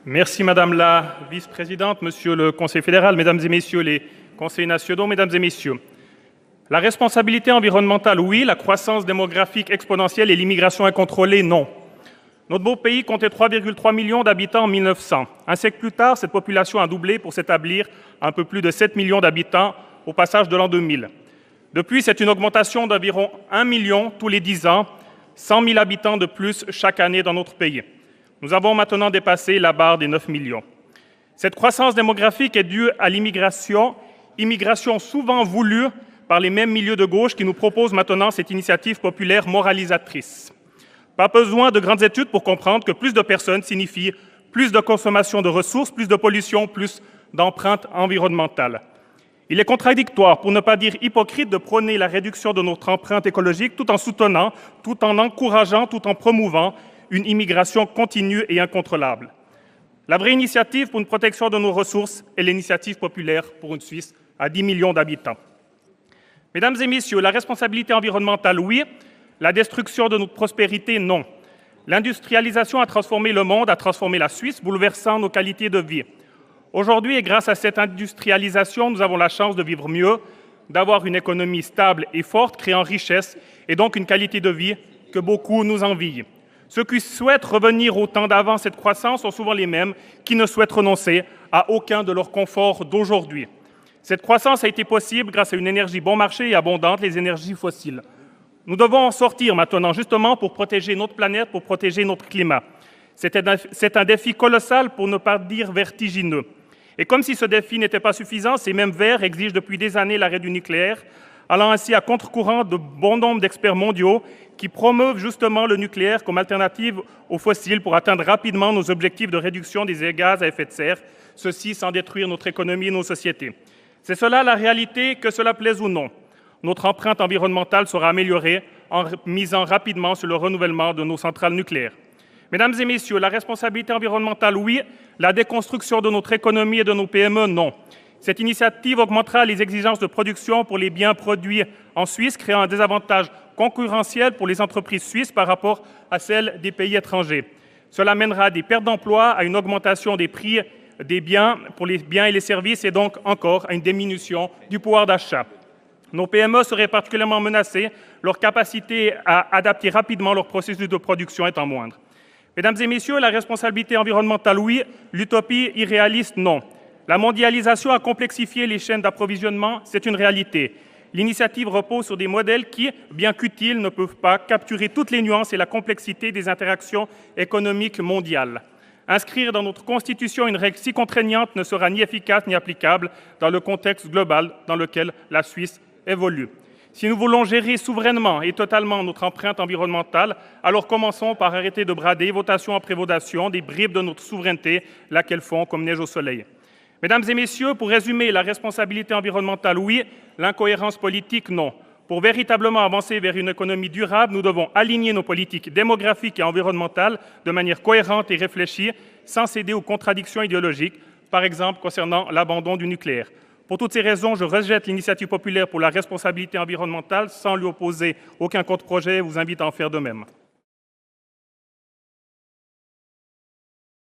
Merci Madame la Vice-présidente, Monsieur le Conseil fédéral, Mesdames et Messieurs les conseillers nationaux, Mesdames et Messieurs. La responsabilité environnementale, oui. La croissance démographique exponentielle et l'immigration incontrôlée, non. Notre beau pays comptait 3,3 millions d'habitants en 1900. Un siècle plus tard, cette population a doublé pour s'établir à un peu plus de 7 millions d'habitants au passage de l'an 2000. Depuis, c'est une augmentation d'environ 1 million tous les 10 ans, 100 000 habitants de plus chaque année dans notre pays. Nous avons maintenant dépassé la barre des 9 millions. Cette croissance démographique est due à l'immigration, immigration souvent voulue par les mêmes milieux de gauche qui nous proposent maintenant cette initiative populaire moralisatrice. Pas besoin de grandes études pour comprendre que plus de personnes signifie plus de consommation de ressources, plus de pollution, plus d'empreinte environnementale. Il est contradictoire, pour ne pas dire hypocrite, de prôner la réduction de notre empreinte écologique tout en soutenant, tout en encourageant, tout en promouvant une immigration continue et incontrôlable. La vraie initiative pour une protection de nos ressources est l'initiative populaire pour une Suisse à 10 millions d'habitants. Mesdames et Messieurs, la responsabilité environnementale, oui. La destruction de notre prospérité, non. L'industrialisation a transformé le monde, a transformé la Suisse, bouleversant nos qualités de vie. Aujourd'hui, et grâce à cette industrialisation, nous avons la chance de vivre mieux, d'avoir une économie stable et forte, créant richesse, et donc une qualité de vie que beaucoup nous envient. Ceux qui souhaitent revenir au temps d'avant cette croissance sont souvent les mêmes qui ne souhaitent renoncer à aucun de leurs conforts d'aujourd'hui. Cette croissance a été possible grâce à une énergie bon marché et abondante, les énergies fossiles. Nous devons en sortir maintenant, justement pour protéger notre planète, pour protéger notre climat. C'est un défi colossal, pour ne pas dire vertigineux. Et comme si ce défi n'était pas suffisant, ces mêmes Verts exigent depuis des années l'arrêt du nucléaire, allant ainsi à contre-courant de bon nombre d'experts mondiaux qui promeuvent justement le nucléaire comme alternative aux fossiles pour atteindre rapidement nos objectifs de réduction des gaz à effet de serre, ceci sans détruire notre économie et nos sociétés. C'est cela la réalité, que cela plaise ou non. Notre empreinte environnementale sera améliorée en misant rapidement sur le renouvellement de nos centrales nucléaires. Mesdames et Messieurs, la responsabilité environnementale, oui. La déconstruction de notre économie et de nos PME, non. Cette initiative augmentera les exigences de production pour les biens produits en Suisse, créant un désavantage concurrentiel pour les entreprises suisses par rapport à celles des pays étrangers. Cela mènera à des pertes d'emplois, à une augmentation des prix des biens pour les biens et les services et donc encore à une diminution du pouvoir d'achat. Nos PME seraient particulièrement menacées, leur capacité à adapter rapidement leur processus de production étant moindre. Mesdames et Messieurs, la responsabilité environnementale, oui. L'utopie irréaliste, non. La mondialisation a complexifié les chaînes d'approvisionnement, c'est une réalité. L'initiative repose sur des modèles qui, bien qu'utiles, ne peuvent pas capturer toutes les nuances et la complexité des interactions économiques mondiales. Inscrire dans notre Constitution une règle si contraignante ne sera ni efficace ni applicable dans le contexte global dans lequel la Suisse évolue. Si nous voulons gérer souverainement et totalement notre empreinte environnementale, alors commençons par arrêter de brader, votation après votation, des bribes de notre souveraineté, laquelle fond comme neige au soleil. Mesdames et Messieurs, pour résumer, la responsabilité environnementale, oui. L'incohérence politique, non. Pour véritablement avancer vers une économie durable, nous devons aligner nos politiques démographiques et environnementales de manière cohérente et réfléchie, sans céder aux contradictions idéologiques, par exemple concernant l'abandon du nucléaire. Pour toutes ces raisons, je rejette l'initiative populaire pour la responsabilité environnementale sans lui opposer aucun contre-projet et vous invite à en faire de même.